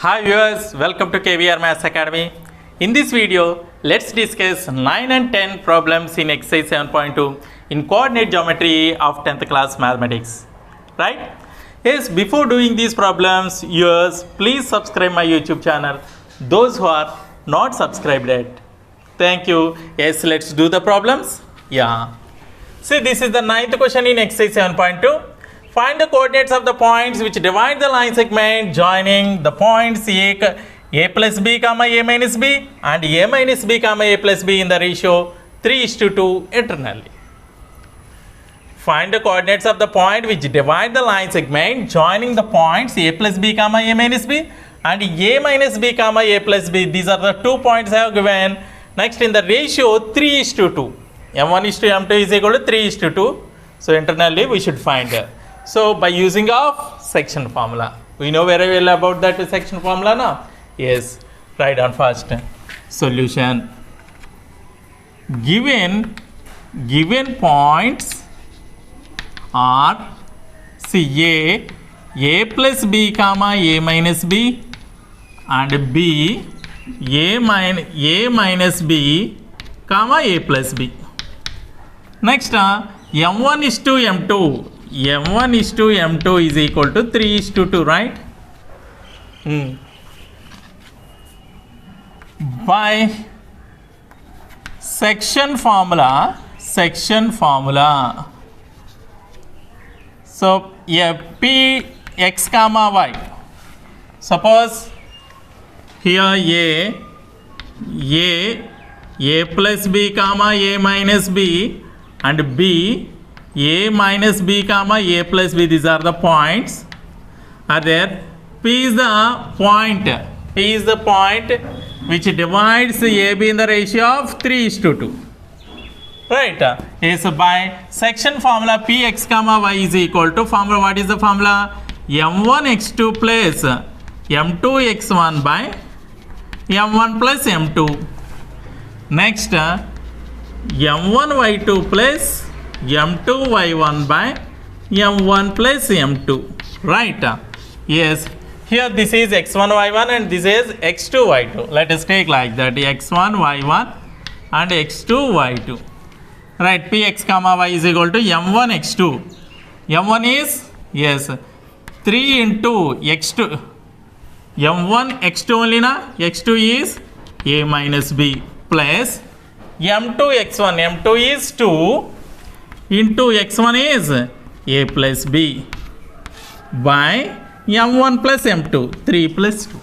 Hi viewers, welcome to KVR Maths Academy. In this video, let's discuss 9 and 10 problems in exercise 7.2 in coordinate geometry of 10th class mathematics. Right? Yes, before doing these problems, viewers, please subscribe my YouTube channel. Those who are not subscribed yet. Thank you. Yes, let's do the problems. Yeah. See, this is the 9th question in exercise 7.2. Find the coordinates of the points which divide the line segment joining the points a plus b comma a minus b and a minus b comma a plus b in the ratio 3:2 internally. Find the coordinates of the point which divide the line segment joining the points a plus b comma a minus b and a minus b comma a plus b. These are the 2 points I have given. Next, in the ratio 3:2. m1:m2 is equal to 3:2. So internally we should find. So by using of section formula, we know very well about that section formula now. Yes, write down first. Solution. Given points are see a plus b comma a minus b and b a minus b comma a plus b. Next, m1:m2. m1:m2 is equal to 3:2, right? By section formula, so p x comma y, suppose here a plus b comma a minus b and b a minus b comma a plus b, these are the points are there. P is the point which divides AB in the ratio of 3:2, right? Yes, by section formula px comma y is equal to formula. What is the formula? m1x2 plus m2x1 by m1 plus m2. Next, m1y2 plus m2y1 by m1 plus m2, right? Yes, here this is x1y1 and this is x2y2. Let us take like that, x1y1 and x2y2, right? Px comma y is equal to m1x2. m1 is, yes, 3 into x2, m1 x2 only na, x2 is a minus b plus m2 x1, m2 is 2 into x1 is a plus b by m1 plus m2, 3 plus 2.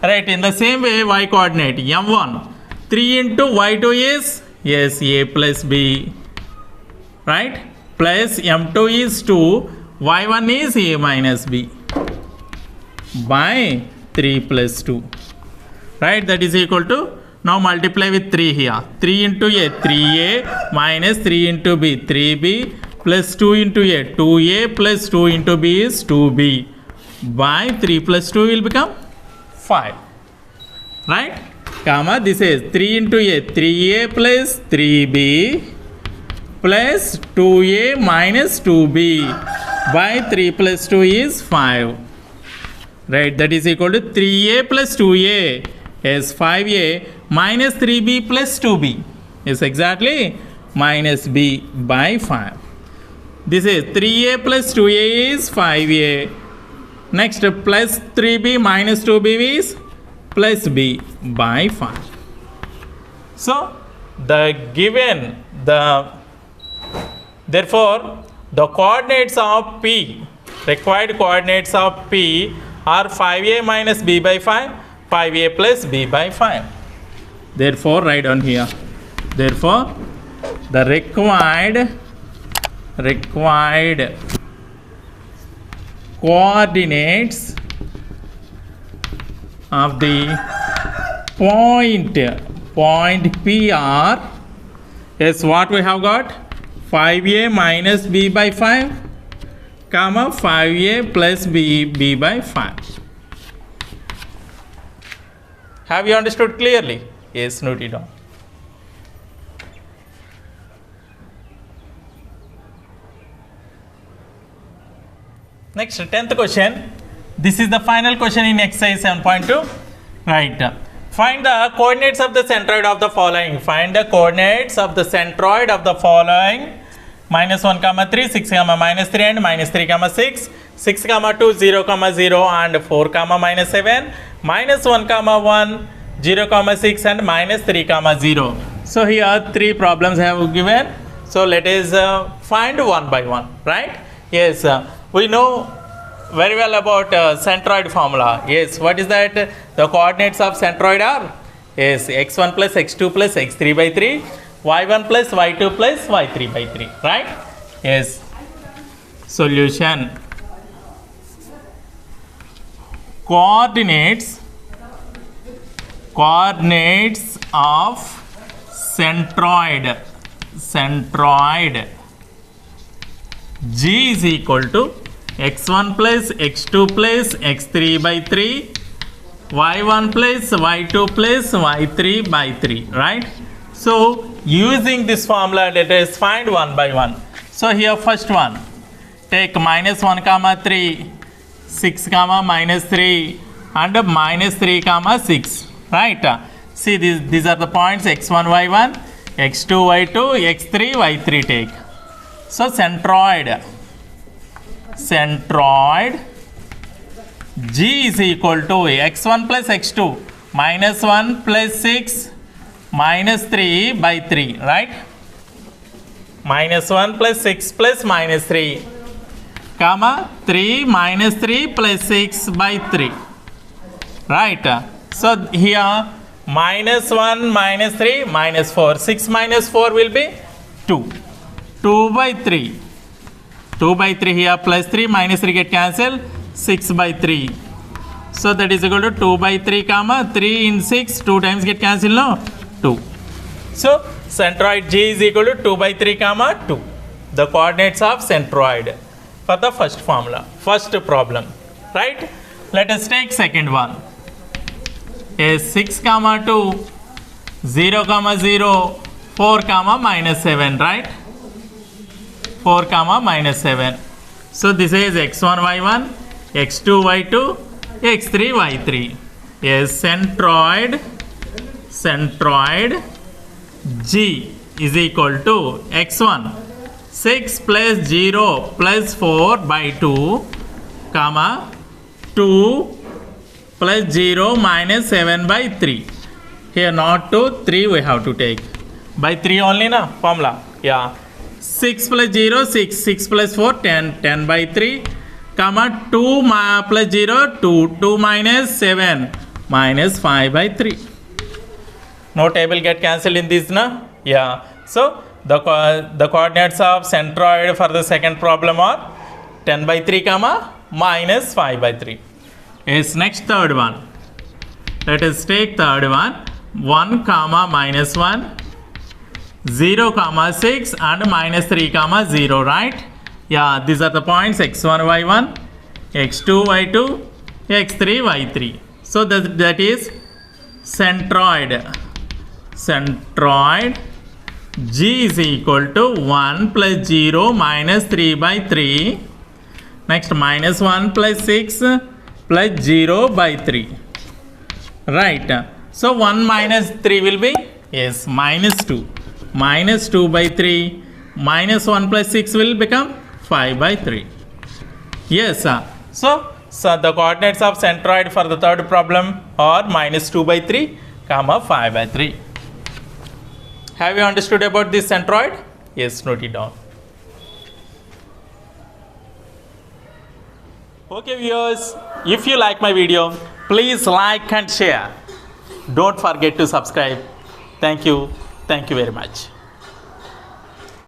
Right, in the same way y coordinate, m1 3 into y2 is, yes, a plus b, right, plus m2 is 2, y1 is a minus b by 3 plus 2, right? That is equal to, now multiply with 3 here. 3 into a, 3a minus 3 into b, 3b plus 2 into a, 2a plus 2 into b is 2b by 3 plus 2 will become 5. Right? Comma, this is 3 into a, 3a plus 3b plus 2a minus 2b by 3 plus 2 is 5. Right? That is equal to 3a plus 2a is 5a minus 3b plus 2b is exactly minus b by 5. This is 3a plus 2a is 5a. Next, plus 3b minus 2b is plus b by 5. So, therefore, the coordinates of p, required coordinates of p are 5a minus b by 5, 5a plus b by 5. Therefore, write down here. Therefore, the required coordinates of the point P are, yes, what we have got? 5a minus b by 5 comma 5a plus b by 5. Have you understood clearly? Yes, note it down. Next, 10th question. This is the final question in exercise 7.2. Right. Find the coordinates of the centroid of the following. Find the coordinates of the centroid of the following. -1, 3, 6, -3 and -3, 6, 6, 2, 0, 0 and 4, -7, -1, 1, 0, 6 and -3, 0. So here 3 problems I have given. So let us find one by one, right? Yes, we know very well about centroid formula. Yes, what is that? The coordinates of centroid are, yes, x1 plus x2 plus x3 by 3, y1 plus y2 plus y3 by 3, right? Yes. Solution. Coordinates of centroid G is equal to x1 plus x2 plus x3 by 3, y1 plus y2 plus y3 by 3, right? So using this formula, let us find one by one. So here first one, take -1, 3, 6, -3 and -3, 6, right? See these are the points x1, y1, x2, y2, x3, y3 take. So centroid G is equal to x1 plus x2 -1 plus 6 -3 by 3, right? -1 plus 6 plus -3, 3 -3 plus 6 by 3, right? So here -1 -3 -4, 6 -4 will be 2, 2 by 3, 2 by 3 here plus 3 -3 get cancelled, 6 by 3. So that is equal to 2 by 3, 3 in 6, 2 times get cancelled, no? 2. So centroid G is equal to 2 by 3, 2. The coordinates of centroid for the first formula, first problem, right? Let us take second one. Is 6, 2, 0, 0, 4, -7, right? 4, -7. So this is x1, y1, x2, y2, x3, y3. Yes, centroid G is equal to x1, 6 plus 0 plus 4 by 2, 2 plus 0 minus 7 by 3. Here not 2, 3 we have to take. By 3 only na formula. Yeah. 6 plus 0, 6, 6 plus 4, 10, 10 by 3, 2 plus 0, 2, 2 minus 7, minus 5 by 3. No table get cancelled in this, na? Yeah. So the coordinates of centroid for the second problem are 10 by 3, minus 5 by 3. Yes, next third one. Let us take third one. 1, -1, 0, 6 and -3, 0, right? Yeah, these are the points x1, y1, x2, y2, x3, y3. So that is centroid G is equal to 1 plus 0 minus 3 by 3. Next -1 plus 6 plus 0 by 3. Right. So 1 minus 3 will be, yes, -2. -2 by 3. -1 plus 6 will become 5 by 3. Yes. So the coordinates of centroid for the third problem are -2 by 3, 5 by 3. Have you understood about this centroid? Yes, note it down. Okay viewers, if you like my video, please like and share. Don't forget to subscribe. Thank you very much.